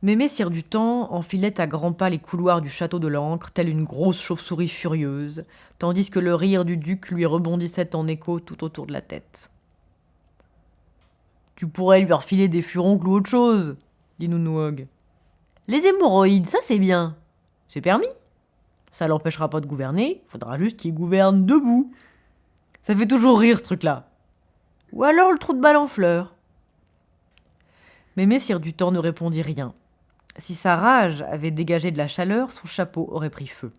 Mémé Cire du Temps enfilait à grands pas les couloirs du château de l'Ancre, telle une grosse chauve-souris furieuse, tandis que le rire du duc lui rebondissait en écho tout autour de la tête. « Tu pourrais lui refiler des furoncles ou autre chose, » dit Nounouog. « Les hémorroïdes, ça c'est bien. C'est permis. Ça l'empêchera pas de gouverner, faudra juste qu'il gouverne debout. Ça fait toujours rire ce truc-là. Ou alors le trou de balle en fleurs. » Mémé Cire du Temps ne répondit rien. Si sa rage avait dégagé de la chaleur, son chapeau aurait pris feu.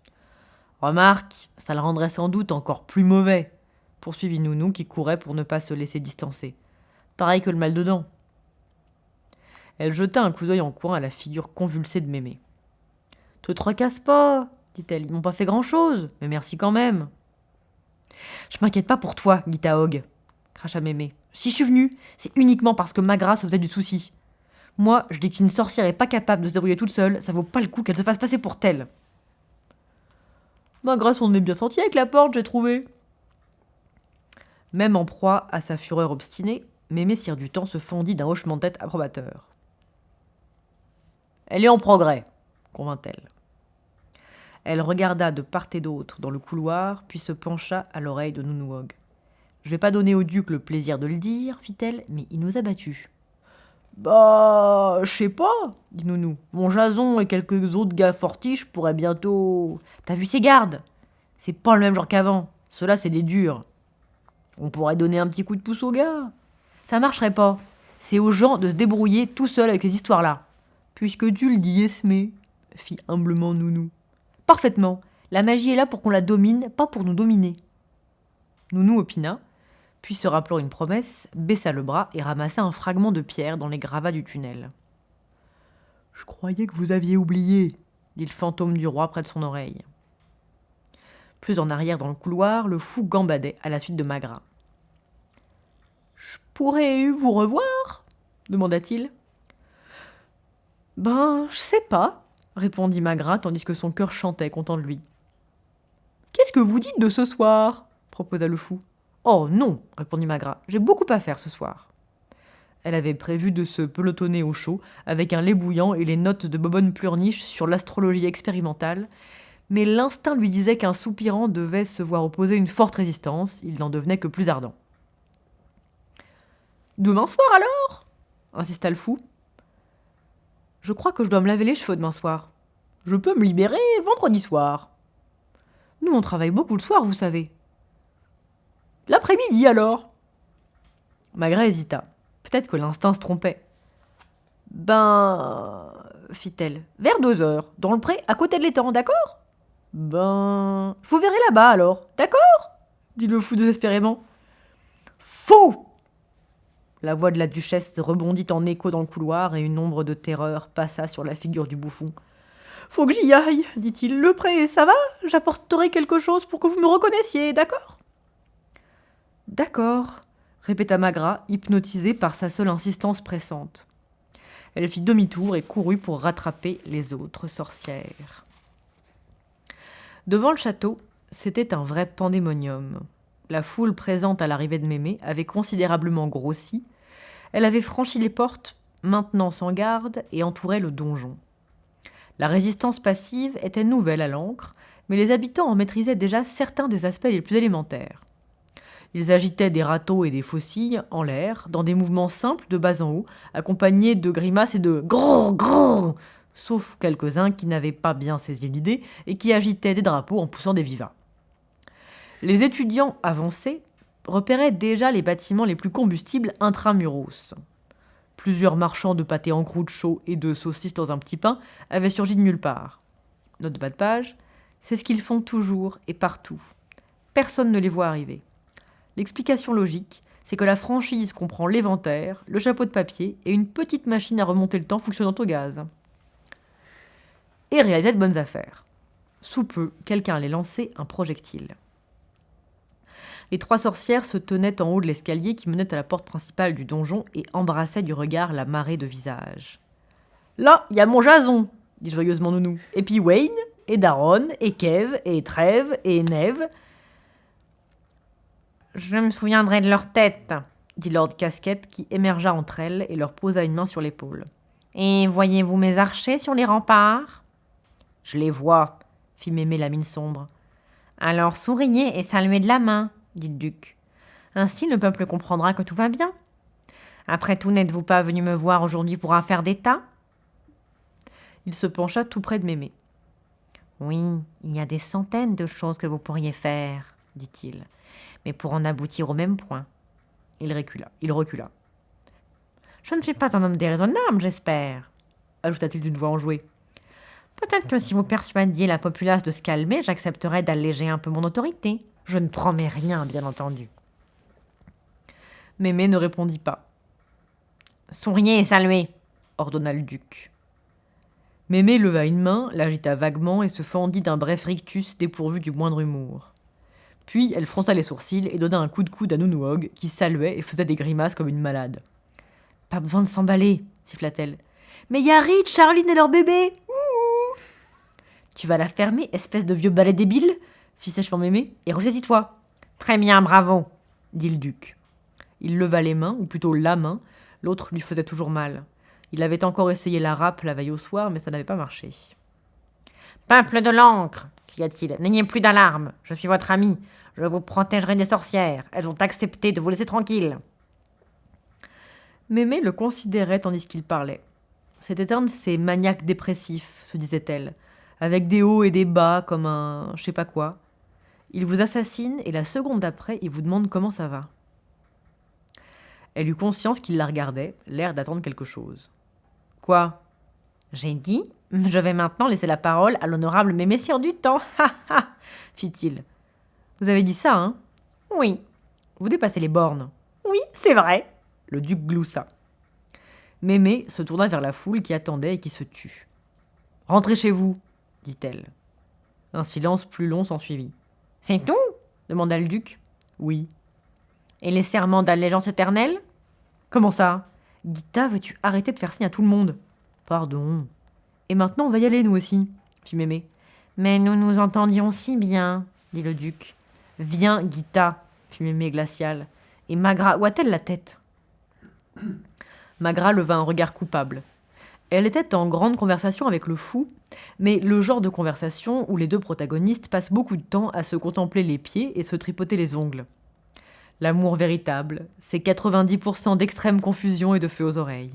« Remarque, ça le rendrait sans doute encore plus mauvais, » poursuivit Nounou qui courait pour ne pas se laisser distancer. « Pareil que le mal de dents. » Elle jeta un coup d'œil en coin à la figure convulsée de Mémé. « Te tracasse pas, dit-elle, ils m'ont pas fait grand-chose, mais merci quand même. »« Je m'inquiète pas pour toi, Guitaog, » cracha Mémé. « Si je suis venue, c'est uniquement parce que Magra se faisait du souci. Moi, je dis qu'une sorcière est pas capable de se débrouiller toute seule, ça vaut pas le coup qu'elle se fasse passer pour telle. » « Magra s'en est bien sorti avec la porte, j'ai trouvé. » Même en proie à sa fureur obstinée, Mémé Cire du Temps se fendit d'un hochement de tête approbateur. « Elle est en progrès, » convint-elle. Elle regarda de part et d'autre dans le couloir, puis se pencha à l'oreille de Nounouog. « Je vais pas donner au duc le plaisir de le dire, fit-elle, mais il nous a battus. »« Bah, je sais pas, » dit Nounou. « Mon Jason et quelques autres gars fortiches pourraient bientôt... »« T'as vu ces gardes ? C'est pas le même genre qu'avant. Ceux-là, c'est des durs. On pourrait donner un petit coup de pouce aux gars. Ça marcherait pas. C'est aux gens de se débrouiller tout seuls avec ces histoires-là. »« Puisque tu le dis, Esmé, » fit humblement Nounou. « Parfaitement. La magie est là pour qu'on la domine, pas pour nous dominer. » Nounou opina, puis se rappelant une promesse, baissa le bras et ramassa un fragment de pierre dans les gravats du tunnel. « Je croyais que vous aviez oublié, » dit le fantôme du roi près de son oreille. Plus en arrière dans le couloir, le fou gambadait à la suite de Magra. « Je pourrais vous revoir ?» demanda-t-il. « Ben, je sais pas, » répondit Magra, tandis que son cœur chantait, content de lui. « Qu'est-ce que vous dites de ce soir ?» proposa le fou. « Oh non, » répondit Magra, « j'ai beaucoup à faire ce soir. » Elle avait prévu de se pelotonner au chaud, avec un lait bouillant et les notes de Bobonne Pleurniche sur l'astrologie expérimentale, mais l'instinct lui disait qu'un soupirant devait se voir opposer une forte résistance, il n'en devenait que plus ardent. « Demain soir alors ?» insista le fou. « Je crois que je dois me laver les cheveux demain soir. Je peux me libérer vendredi soir. Nous, on travaille beaucoup le soir, vous savez. »« L'après-midi alors ?» Magra hésita. Peut-être que l'instinct se trompait. « Ben... » fit-elle. « Vers 2 heures, dans le pré, à côté de l'étang, d'accord ? » « Ben... je vous verrai là-bas alors, d'accord ?» dit le fou désespérément. « Faux !» La voix de la duchesse rebondit en écho dans le couloir et une ombre de terreur passa sur la figure du bouffon. « Faut que j'y aille, dit-il. Le pré, ça va ? J'apporterai quelque chose pour que vous me reconnaissiez, d'accord ?»« D'accord, » répéta Magra, hypnotisée par sa seule insistance pressante. Elle fit demi-tour et courut pour rattraper les autres sorcières. Devant le château, c'était un vrai pandémonium. La foule présente à l'arrivée de Mémé avait considérablement grossi. Elle avait franchi les portes, maintenant sans garde, et entourait le donjon. La résistance passive était nouvelle à l'Ancre, mais les habitants en maîtrisaient déjà certains des aspects les plus élémentaires. Ils agitaient des râteaux et des faucilles en l'air, dans des mouvements simples de bas en haut, accompagnés de grimaces et de grrr grrr, sauf quelques-uns qui n'avaient pas bien saisi l'idée et qui agitaient des drapeaux en poussant des vivats. Les étudiants avancés repéraient déjà les bâtiments les plus combustibles intramuros. Plusieurs marchands de pâté en croûte chaud et de saucisses dans un petit pain avaient surgi de nulle part. Note de bas de page, c'est ce qu'ils font toujours et partout. Personne ne les voit arriver. L'explication logique, c'est que la franchise comprend l'éventaire, le chapeau de papier et une petite machine à remonter le temps fonctionnant au gaz. Et réalisait de bonnes affaires. Sous peu, quelqu'un allait lancer un projectile. Les 3 sorcières se tenaient en haut de l'escalier qui menait à la porte principale du donjon et embrassaient du regard la marée de visages. « Là, il y a mon Jason !» dit joyeusement Nounou. « Et puis Wayne, et Daron, et Kev, et Trèves, et Neve. »« Je me souviendrai de leur tête, » dit Lord Casquette qui émergea entre elles et leur posa une main sur l'épaule. « Et voyez-vous mes archers sur les remparts ? Je les vois, fit Mémé la mine sombre. Alors souriez et saluez de la main, dit le duc. Ainsi le peuple comprendra que tout va bien. Après tout, n'êtes-vous pas venu me voir aujourd'hui pour affaire d'État ? Il se pencha tout près de Mémé. Oui, il y a des centaines de choses que vous pourriez faire, dit-il, mais pour en aboutir au même point. Il recula. Je ne suis pas un homme déraisonnable, j'espère, ajouta-t-il d'une voix enjouée. Peut-être que si vous persuadiez la populace de se calmer, j'accepterais d'alléger un peu mon autorité. Je ne promets rien, bien entendu. Mémé ne répondit pas. Souriez et saluez, ordonna le duc. Mémé leva une main, l'agita vaguement et se fendit d'un bref rictus dépourvu du moindre humour. Puis elle fronça les sourcils et donna un coup de coude à Nounouog, qui saluait et faisait des grimaces comme une malade. « Pas besoin de s'emballer, siffla-t-elle. « Mais y a Rich, Charline et leur bébé. Ouh !»« Tu vas la fermer, espèce de vieux balai débile !» fit sèchement Mémé. « Et ressaisis-toi. »« Très bien, bravo !» dit le duc. Il leva les mains, ou plutôt la main. L'autre lui faisait toujours mal. Il avait encore essayé la râpe la veille au soir, mais ça n'avait pas marché. « Peuple de l'encre !» cria-t-il. « N'ayez plus d'alarme. Je suis votre ami. Je vous protégerai des sorcières. Elles ont accepté de vous laisser tranquille. » Mémé le considérait tandis qu'il parlait. C'était un de ces maniaques dépressifs, se disait-elle, avec des hauts et des bas comme un je sais pas quoi. Il vous assassine et la seconde d'après, il vous demande comment ça va. Elle eut conscience qu'il la regardait, l'air d'attendre quelque chose. « Quoi ?»« J'ai dit, je vais maintenant laisser la parole à l'honorable Mémé Sire du Temps, ha ha !» fit-il. « Vous avez dit ça, hein ?»« Oui. »« Vous dépassez les bornes. »« Oui, c'est vrai. » Le duc gloussa. Mémé se tourna vers la foule qui attendait et qui se tut. « Rentrez chez vous, dit-elle. Un silence plus long s'ensuivit. « C'est tout ?» demanda le duc. « Oui. »« Et les serments d'allégeance éternelle ?»« Comment ça ? Guita, veux-tu arrêter de faire signe à tout le monde ?»« Pardon. »« Et maintenant, on va y aller, nous aussi, fit Mémé. »« Mais nous nous entendions si bien, dit le duc. »« Viens, Guita, fit Mémé glacial. Et Magra, où a-t-elle la tête ?» Magra leva un regard coupable. Elle était en grande conversation avec le fou, mais le genre de conversation où les deux protagonistes passent beaucoup de temps à se contempler les pieds et se tripoter les ongles. L'amour véritable, c'est 90% d'extrême confusion et de feu aux oreilles.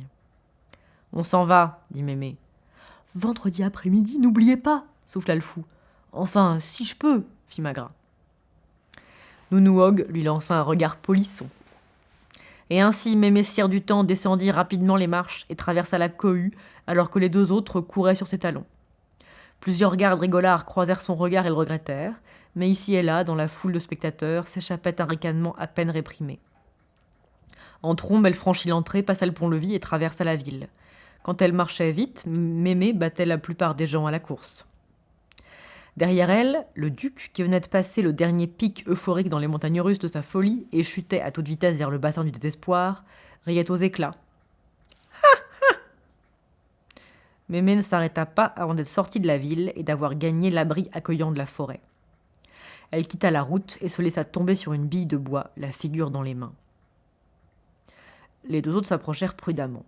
« On s'en va, dit Mémé. « Vendredi après-midi, n'oubliez pas, souffla le fou. « Enfin, si je peux, fit Magra. Nounouog lui lança un regard polisson. Et ainsi Mémé Sire du Temps descendit rapidement les marches et traversa la cohue alors que les deux autres couraient sur ses talons. Plusieurs gardes rigolards croisèrent son regard et le regrettèrent, mais ici et là, dans la foule de spectateurs, s'échappait un ricanement à peine réprimé. En trombe, elle franchit l'entrée, passa le pont-levis et traversa la ville. Quand elle marchait vite, Mémé battait la plupart des gens à la course. Derrière elle, le duc, qui venait de passer le dernier pic euphorique dans les montagnes russes de sa folie et chutait à toute vitesse vers le bassin du désespoir, riait aux éclats. Mémé ne s'arrêta pas avant d'être sortie de la ville et d'avoir gagné l'abri accueillant de la forêt. Elle quitta la route et se laissa tomber sur une bille de bois, la figure dans les mains. Les deux autres s'approchèrent prudemment.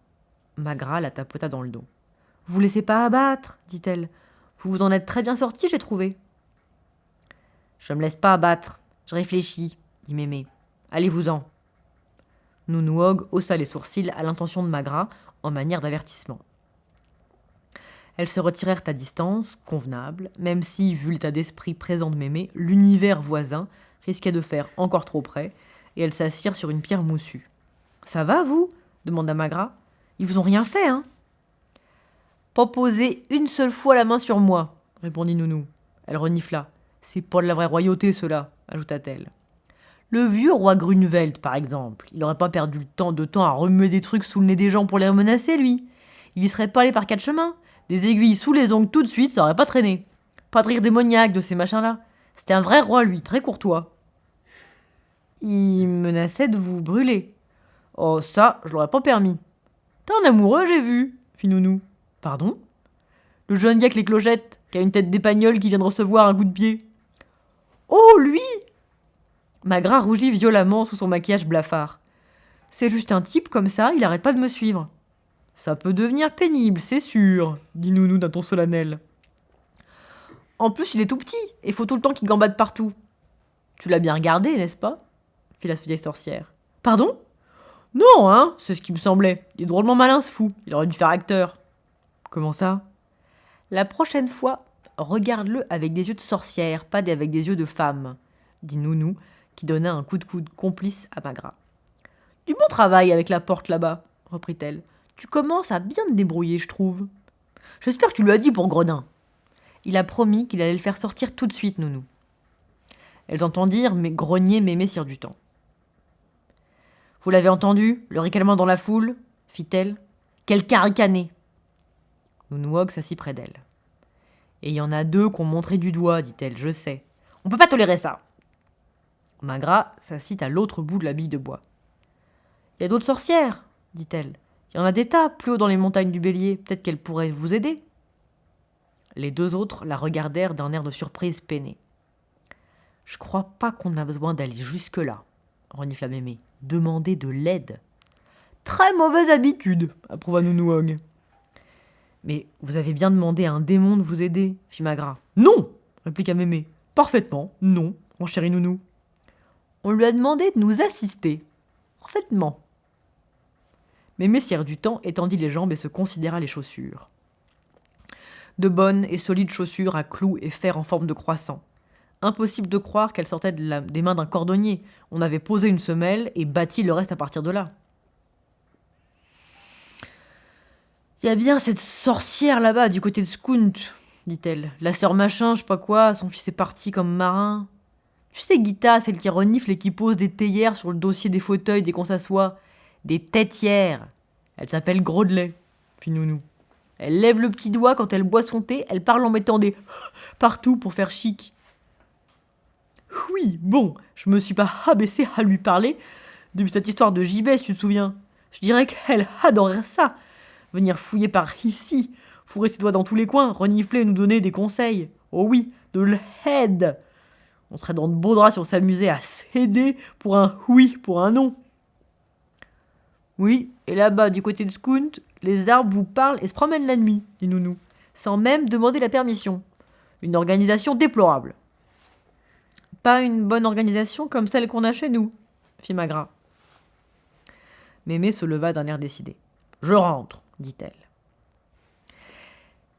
Magra la tapota dans le dos. « Vous laissez pas abattre, dit-elle. Vous vous en êtes très bien sorti, j'ai trouvé. »« Je me laisse pas abattre, je réfléchis, dit Mémé. Allez-vous-en. » Nounouog haussa les sourcils à l'intention de Magra en manière d'avertissement. Elles se retirèrent à distance, convenable, même si, vu l'état d'esprit présent de Mémé, l'univers voisin risquait de faire encore trop près, et elles s'assirent sur une pierre moussue. « Ça va, vous ?» demanda Magra. « Ils vous ont rien fait, hein ?»« Pas poser une seule fois la main sur moi, » répondit Nounou. Elle renifla. « C'est pas de la vraie royauté, cela, » ajouta-t-elle. « Le vieux roi Grunwald, par exemple, il n'aurait pas perdu le temps à remuer des trucs sous le nez des gens pour les menacer, lui. Il y serait pas allé par quatre chemins. Des aiguilles sous les ongles tout de suite, ça aurait pas traîné. Pas de rire démoniaque de ces machins-là. C'était un vrai roi, lui, très courtois. » « Il menaçait de vous brûler. »« Oh, ça, je l'aurais pas permis. »« T'es un amoureux, j'ai vu, » fit Nounou. « Pardon ?»« Le jeune gars avec les clochettes, qui a une tête d'épagnole qui vient de recevoir un coup de pied. »« Oh, lui !» Magra rougit violemment sous son maquillage blafard. « C'est juste un type comme ça, il arrête pas de me suivre. » Ça peut devenir pénible, c'est sûr, dit Nounou d'un ton solennel. En plus, il est tout petit, et faut tout le temps qu'il gambade partout. Tu l'as bien regardé, n'est-ce pas? Fit la vieille sorcière. Pardon? Non, hein, c'est ce qui me semblait. Il est drôlement malin, ce fou. Il aurait dû faire acteur. Comment ça? La prochaine fois, regarde-le avec des yeux de sorcière, pas avec des yeux de femme, dit Nounou, qui donna un coup de coude complice à Magra. Du bon travail avec la porte là-bas, reprit-elle. Tu commences à bien te débrouiller, je trouve. J'espère que tu lui as dit pour Gredin. Il a promis qu'il allait le faire sortir tout de suite, Nounou. Elles entendirent grogner Mémé Sire du Temps. Vous l'avez entendu, le ricanement dans la foule, fit-elle. Quel caricané. Nounouog s'assit près d'elle. Et il y en a deux qu'on montrait du doigt, dit-elle, je sais. On peut pas tolérer ça. Magra s'assit à l'autre bout de la bille de bois. Il y a d'autres sorcières, dit-elle. Il y en a des tas plus haut dans les montagnes du Bélier. Peut-être qu'elles pourraient vous aider. Les deux autres la regardèrent d'un air de surprise peinée. Je crois pas qu'on a besoin d'aller jusque-là, renifla Mémé. Demander de l'aide. Très mauvaise habitude, approuva Nounouog. Mais vous avez bien demandé à un démon de vous aider, fit Magra. Non, répliqua Mémé. Parfaitement, non, mon chéri Nounou. On lui a demandé de nous assister. Parfaitement. Mémé Sire du Temps étendit les jambes et se considéra les chaussures. De bonnes et solides chaussures à clous et fer en forme de croissant. Impossible de croire qu'elles sortaient des mains d'un cordonnier. On avait posé une semelle et bâti le reste à partir de là. Il y a bien cette sorcière là-bas, du côté de Skunt, dit-elle. La sœur machin, je sais pas quoi, son fils est parti comme marin. Tu sais, Guita, celle qui renifle et qui pose des théières sur le dossier des fauteuils dès qu'on s'assoit. Des têtières. Elle s'appelle Grodelay, fit Nounou. Elle lève le petit doigt quand elle boit son thé, elle parle en mettant des partout pour faire chic. Oui, bon, je me suis pas abaissée à lui parler depuis cette histoire de gibet, si tu te souviens. Je dirais qu'elle adorerait ça. Venir fouiller par ici, fourrer ses doigts dans tous les coins, renifler et nous donner des conseils. Oh oui, de l'aide. On serait dans de beaux draps si on s'amusait à s'aider pour un oui, pour un non. Oui, et là-bas, du côté de Skunt, les arbres vous parlent et se promènent la nuit, dit Nounou, sans même demander la permission. Une organisation déplorable. Pas une bonne organisation comme celle qu'on a chez nous, fit Magra. Mémé se leva d'un air décidé. Je rentre, dit-elle.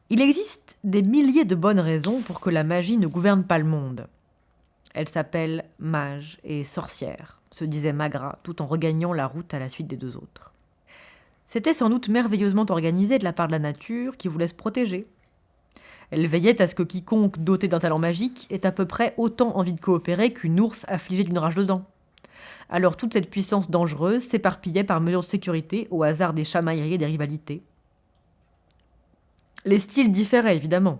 Il existe des milliers de bonnes raisons pour que la magie ne gouverne pas le monde. Elle s'appelle mage et sorcière, se disait Magra, tout en regagnant la route à la suite des deux autres. C'était sans doute merveilleusement organisé de la part de la nature qui voulait se protéger. Elle veillait à ce que quiconque doté d'un talent magique ait à peu près autant envie de coopérer qu'une ours affligée d'une rage de dents. Alors toute cette puissance dangereuse s'éparpillait par mesure de sécurité au hasard des chamailleries et des rivalités. Les styles différaient évidemment.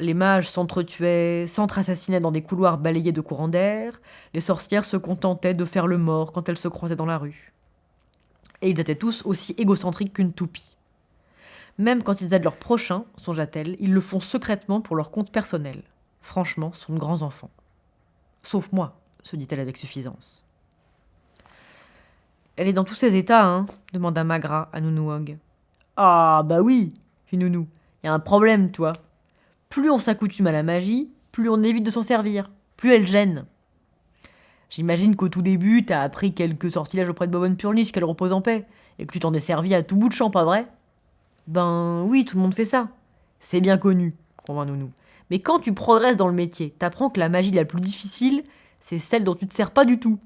Les mages s'entretuaient, s'entre-assassinaient dans des couloirs balayés de courants d'air, les sorcières se contentaient de faire le mort quand elles se croisaient dans la rue. Et ils étaient tous aussi égocentriques qu'une toupie. Même quand ils aident leur prochain, songea-t-elle, ils le font secrètement pour leur compte personnel. Franchement, ce sont de grands enfants. Sauf moi, se dit-elle avec suffisance. Elle est dans tous ses états, hein demanda Magra à Nounouog. Ah, bah oui, fit Nounou. Y a un problème, toi. Plus on s'accoutume à la magie, plus on évite de s'en servir, plus elle gêne. J'imagine qu'au tout début, t'as appris quelques sortilèges auprès de Bobonne Purniche, qu'elle repose en paix, et que tu t'en es servi à tout bout de champ, pas vrai? Ben oui, tout le monde fait ça. C'est bien connu, convainc Nounou. Mais quand tu progresses dans le métier, t'apprends que la magie la plus difficile, c'est celle dont tu te sers pas du tout.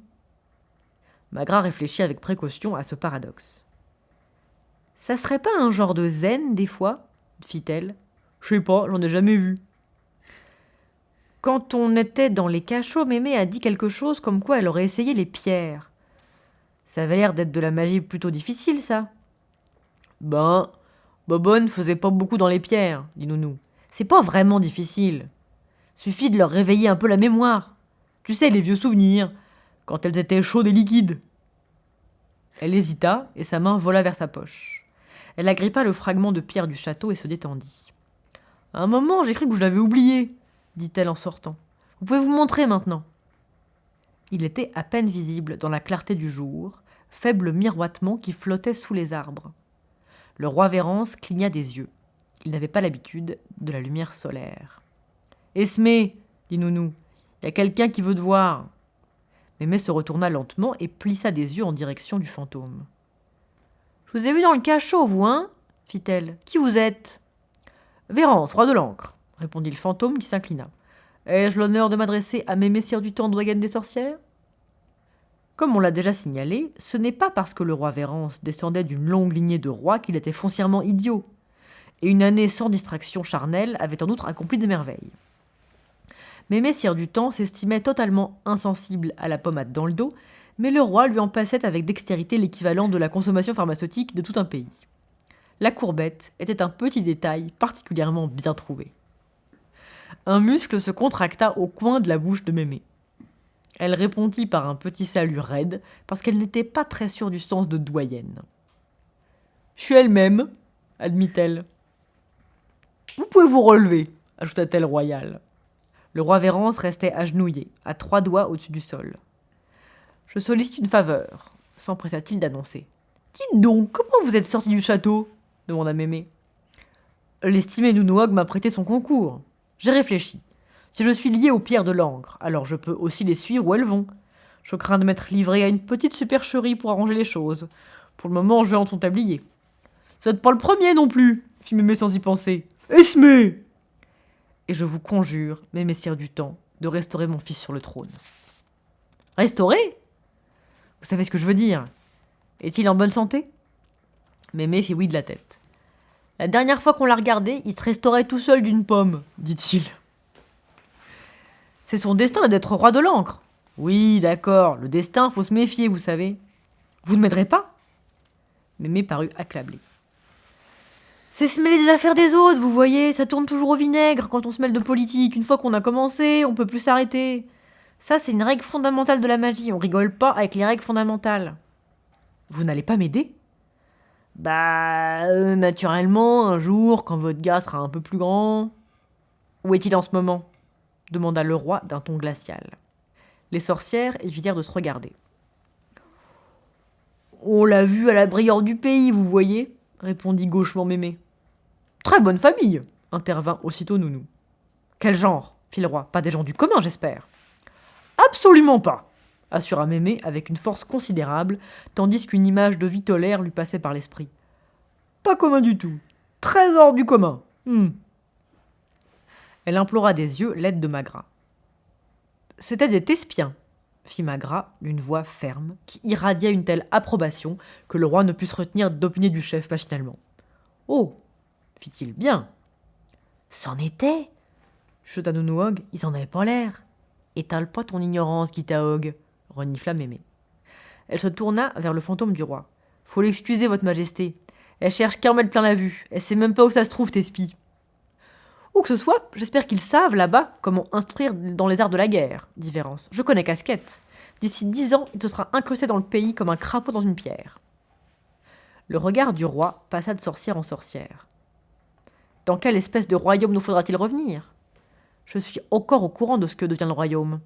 Magra réfléchit avec précaution à ce paradoxe. Ça serait pas un genre de zen, des fois, fit-elle. Je sais pas, j'en ai jamais vu. Quand on était dans les cachots, Mémé a dit quelque chose comme quoi elle aurait essayé les pierres. Ça avait l'air d'être de la magie plutôt difficile, ça. Ben, Bobonne faisait pas beaucoup dans les pierres, dit Nounou. C'est pas vraiment difficile. Suffit de leur réveiller un peu la mémoire. Tu sais, les vieux souvenirs, quand elles étaient chaudes et liquides. Elle hésita et sa main vola vers sa poche. Elle agrippa le fragment de pierre du château et se détendit. À un moment, j'ai cru que je l'avais oublié, dit-elle en sortant. Vous pouvez vous montrer maintenant. Il était à peine visible dans la clarté du jour, faible miroitement qui flottait sous les arbres. Le roi Vérance cligna des yeux. Il n'avait pas l'habitude de la lumière solaire. « Esmé, dit Nounou, il y a quelqu'un qui veut te voir. » Mémé se retourna lentement et plissa des yeux en direction du fantôme. « Je vous ai vu dans le cachot, vous, hein ?» fit-elle. « Qui vous êtes ?»« Vérance, roi de l'encre, » répondit le fantôme qui s'inclina. « Ai-je l'honneur de m'adresser à Mémé Sire du Temps, doyenne des sorcières ?» Comme on l'a déjà signalé, ce n'est pas parce que le roi Vérance descendait d'une longue lignée de rois qu'il était foncièrement idiot. Et une année sans distraction charnelle avait en outre accompli des merveilles. Mémé Sire du Temps s'estimait totalement insensible à la pommade dans le dos, mais le roi lui en passait avec dextérité l'équivalent de la consommation pharmaceutique de tout un pays. La courbette était un petit détail particulièrement bien trouvé. Un muscle se contracta au coin de la bouche de Mémé. Elle répondit par un petit salut raide, parce qu'elle n'était pas très sûre du sens de doyenne. « Je suis elle-même, » admit-elle. « Vous pouvez vous relever, » ajouta-t-elle royale. Le roi Vérance restait agenouillé, à 3 doigts au-dessus du sol. « Je sollicite une faveur, » s'empressa-t-il d'annoncer. « Dites donc, comment vous êtes sorti du château ?» demanda Mémé. « L'estimé Nounouog m'a prêté son concours. J'ai réfléchi. Si je suis lié aux pierres de l'encre, alors je peux aussi les suivre où elles vont. Je crains de m'être livré à une petite supercherie pour arranger les choses. Pour le moment, je vais en ton tablier. »« Vous n'êtes pas le premier non plus, » fit Mémé sans y penser. « Esmé !»« Et je vous conjure, mes messieurs du temps, de restaurer mon fils sur le trône. »« Restaurer ? Vous savez ce que je veux dire. Est-il en bonne santé ?» Mémé fit oui de la tête. « La dernière fois qu'on l'a regardé, il se restaurait tout seul d'une pomme, dit-il. » C'est son destin d'être roi de l'encre. Oui, d'accord, le destin, faut se méfier, vous savez. Vous ne m'aiderez pas ? Mémé parut accablée. C'est se mêler des affaires des autres, vous voyez, ça tourne toujours au vinaigre quand on se mêle de politique. Une fois qu'on a commencé, on peut plus s'arrêter. Ça, c'est une règle fondamentale de la magie, on rigole pas avec les règles fondamentales. Vous n'allez pas m'aider ? Naturellement, un jour, quand votre gars sera un peu plus grand. Où est-il en ce moment ? Demanda le roi d'un ton glacial. Les sorcières évitèrent de se regarder. On l'a vu à la brillante du pays, vous voyez, répondit gauchement Mémé. Très bonne famille, intervint aussitôt Nounou. Quel genre, fit le roi. Pas des gens du commun, j'espère. Absolument pas, assura Mémé avec une force considérable, tandis qu'une image de Vitolaire lui passait par l'esprit. Pas commun du tout. Très hors du commun. Elle implora des yeux l'aide de Magra. « C'était des Thespiens, » fit Magra d'une voix ferme, qui irradia une telle approbation que le roi ne put se retenir d'opiner du chef machinalement. « Oh » fit-il, « bien. »« C'en était » chuchota Nounouog, « ils en avaient pas l'air. »« Étale pas ton ignorance, Guitaog, » renifla Mémé. Elle se tourna vers le fantôme du roi. « Faut l'excuser, votre majesté. Elle cherche qu'à en mettre plein la vue. Elle sait même pas où ça se trouve, Thespie. » Où que ce soit, j'espère qu'ils savent, là-bas, comment instruire dans les arts de la guerre, dit Vérance. Je connais Casquette. D'ici 10 ans, il te sera incrusté dans le pays comme un crapaud dans une pierre. Le regard du roi passa de sorcière en sorcière. Dans quelle espèce de royaume nous faudra-t-il revenir ? Je suis encore au courant de ce que devient le royaume.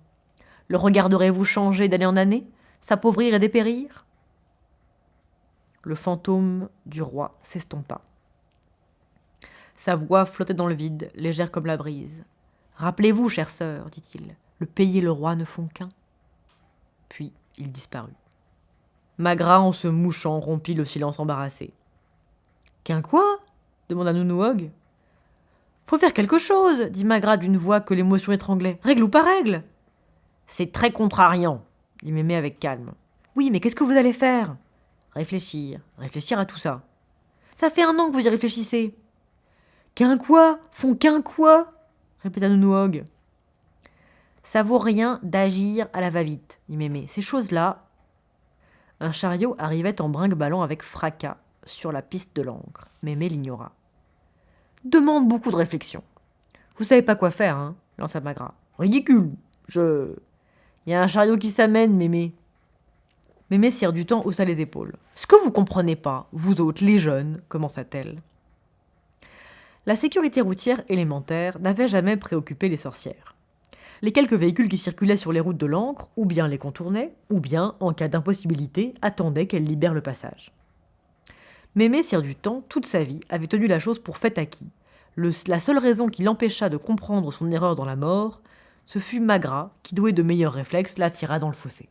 Le regarderez-vous changer d'année en année, s'appauvrir et dépérir ? Le fantôme du roi s'estompa. Sa voix flottait dans le vide, légère comme la brise. « Rappelez-vous, chère sœur, dit-il, le pays et le roi ne font qu'un. » Puis il disparut. Magra, en se mouchant, rompit le silence embarrassé. « Qu'un quoi ?» demanda Nounouog. « Faut faire quelque chose, dit Magra d'une voix que l'émotion étranglait. Règle ou pas règle ? C'est très contrariant, dit Mémé avec calme. Oui, mais qu'est-ce que vous allez faire ? Réfléchir à tout ça. Ça fait 1 an que vous y réfléchissez. Qu'un quoi ? Font qu'un quoi ? Répéta Nounouog. Ça vaut rien d'agir à la va-vite, dit Mémé. Ces choses-là. Un chariot arrivait en brinque-ballant avec fracas sur la piste de l'encre. Mémé l'ignora. Demande beaucoup de réflexion. Vous savez pas quoi faire, hein, lança Magra. Ridicule. Il y a un chariot qui s'amène, Mémé. Mémé Sire du Temps haussa les épaules. Ce que vous comprenez pas, vous autres, les jeunes, commença-t-elle. La sécurité routière élémentaire n'avait jamais préoccupé les sorcières. Les quelques véhicules qui circulaient sur les routes de l'encre, ou bien les contournaient, ou bien, en cas d'impossibilité, attendaient qu'elles libèrent le passage. Mémé, sire du temps, toute sa vie, avait tenu la chose pour fait acquis. La seule raison qui l'empêcha de comprendre son erreur dans la mort, ce fut Magra, qui, doué de meilleurs réflexes, la tira dans le fossé.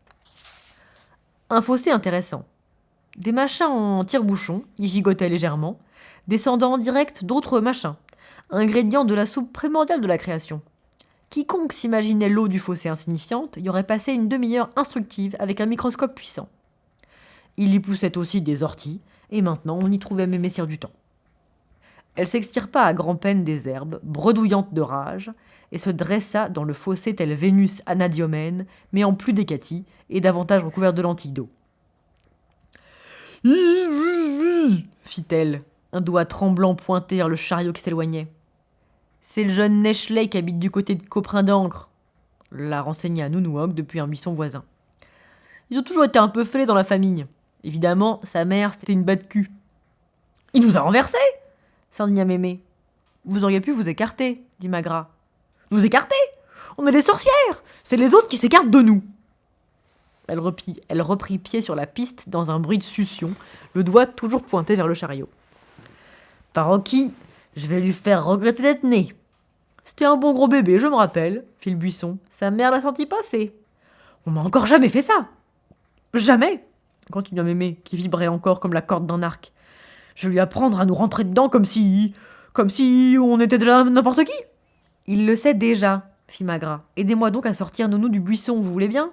Un fossé intéressant. Des machins en tire-bouchon y gigotaient légèrement, descendant en direct d'autres machins, ingrédients de la soupe primordiale de la création. Quiconque s'imaginait l'eau du fossé insignifiante y aurait passé une demi-heure instructive avec un microscope puissant. Il y poussait aussi des orties, et maintenant on y trouvait Mémé Sire du Temps. Elle s'extirpa à grand-peine des herbes, bredouillante de rage, et se dressa dans le fossé tel Vénus Anadyomène, mais en plus décatie et davantage recouverte de lentilles d'eau. « fit-elle, un doigt tremblant pointé vers le chariot qui s'éloignait. « C'est le jeune Neshley qui habite du côté de Coprin d'Ancre, » la renseigna Nounouog depuis un buisson voisin. « Ils ont toujours été un peu fêlés dans la famille. Évidemment, sa mère, c'était une batte-cul. »« Il nous a renversés !» s'indigna Mémé. « Vous auriez pu vous écarter, » dit Magra. « Nous écarter ? On est des sorcières ! C'est les autres qui s'écartent de nous !» Elle reprit pied sur la piste dans un bruit de succion, le doigt toujours pointé vers le chariot. « Paroquy, je vais lui faire regretter d'être né. C'était un bon gros bébé, je me rappelle, » fit le buisson. « Sa mère l'a senti passer. »« On m'a encore jamais fait ça !»« Jamais !» continua Mémé, qui vibrait encore comme la corde d'un arc. « Je vais lui apprendre à nous rentrer dedans comme si on était déjà n'importe qui. »« Il le sait déjà, » fit Magra. « Aidez-moi donc à sortir Nounou du buisson, vous voulez bien ?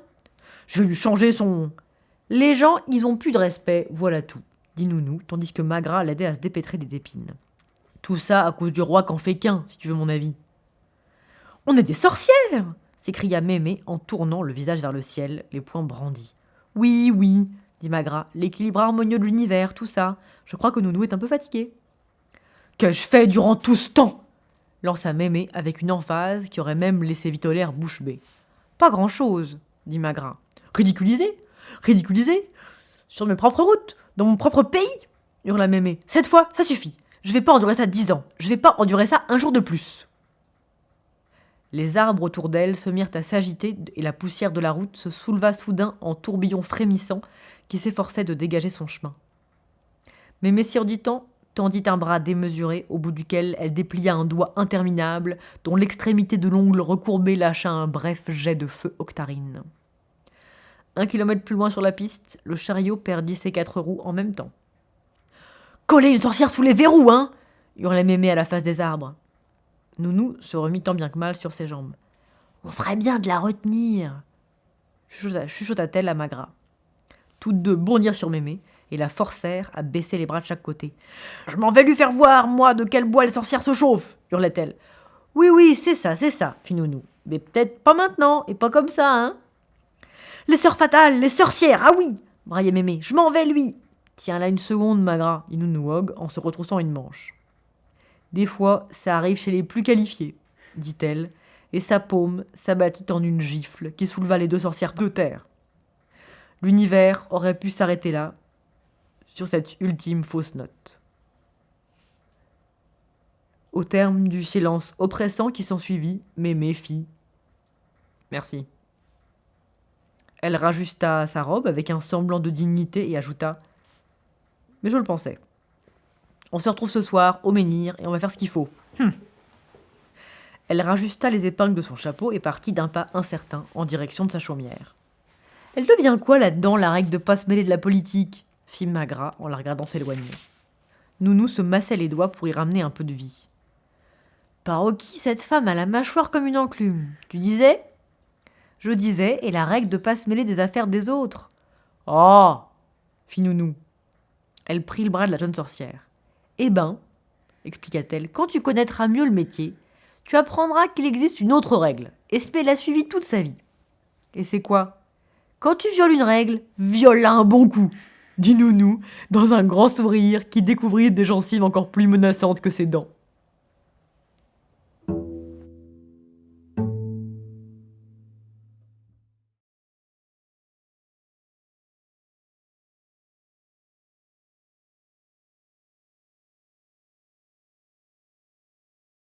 Je vais lui changer son... » « Les gens, ils ont plus de respect, voilà tout, » dit Nounou, tandis que Magra l'aidait à se dépêtrer des épines. « Tout ça à cause du roi qu'en fait qu'un, si tu veux mon avis. »« On est des sorcières !» s'écria Mémé en tournant le visage vers le ciel, les poings brandis. « Oui, oui, » dit Magra, « l'équilibre harmonieux de l'univers, tout ça. Je crois que Nounou est un peu fatigué. »« Qu'ai-je fait durant tout ce temps ?» lança Mémé avec une emphase qui aurait même laissé Vitolaire bouche bée. « Pas grand-chose, » dit Magra. « Ridiculisé ? Ridiculisé ? Sur mes propres routes, dans mon propre pays !» hurla Mémé. « Cette fois, ça suffit. Je vais pas endurer ça 10 ans. Je vais pas endurer ça un jour de plus. » Les arbres autour d'elle se mirent à s'agiter et la poussière de la route se souleva soudain en tourbillon frémissant qui s'efforçait de dégager son chemin. Mémé Sire du Temps tendit un bras démesuré au bout duquel elle déplia un doigt interminable dont l'extrémité de l'ongle recourbé lâcha un bref jet de feu octarine. 1 kilomètre plus loin sur la piste, le chariot perdit ses 4 roues en même temps. « Coller une sorcière sous les verrous, hein !» hurlait Mémé à la face des arbres. Nounou se remit tant bien que mal sur ses jambes. « On ferait bien de la retenir !» chuchota-t-elle à Magra. Toutes deux bondirent sur Mémé et la forcèrent à baisser les bras de chaque côté. « Je m'en vais lui faire voir, moi, de quel bois les sorcières se chauffent !» hurlait-elle. « Oui, c'est ça, » fit Nounou. « Mais peut-être pas maintenant, et pas comme ça, hein !»« Les sœurs fatales, les sorcières, ah oui !» braillait Mémé. « Je m'en vais, lui !»« Tiens là une seconde, Magra, » dit Nounouog en se retroussant une manche. « Des fois, ça arrive chez les plus qualifiés, » dit-elle, et sa paume s'abattit en une gifle qui souleva les 2 sorcières de terre. L'univers aurait pu s'arrêter là, sur cette ultime fausse note. Au terme du silence oppressant qui s'ensuivit, Mémé fit « Merci ». Elle rajusta sa robe avec un semblant de dignité et ajouta « Mais je le pensais. On se retrouve ce soir au menhir et on va faire ce qu'il faut. » Elle rajusta les épingles de son chapeau et partit d'un pas incertain en direction de sa chaumière. « Elle devient quoi là-dedans, la règle de pas se mêler de la politique ?» fit Magra en la regardant s'éloigner. Nounou se massait les doigts pour y ramener un peu de vie. « Paroquy, cette femme a la mâchoire comme une enclume. Tu disais ?»« Je disais, et la règle de pas se mêler des affaires des autres. »« Oh !» fit Nounou. Elle prit le bras de la jeune sorcière. « Eh ben, » expliqua-t-elle, « quand tu connaîtras mieux le métier, tu apprendras qu'il existe une autre règle. Espé l'a suivie toute sa vie. »« Et c'est quoi ? » ?»« Quand tu violes une règle, viole-la un bon coup !» dit Nounou, dans un grand sourire qui découvrit des gencives encore plus menaçantes que ses dents.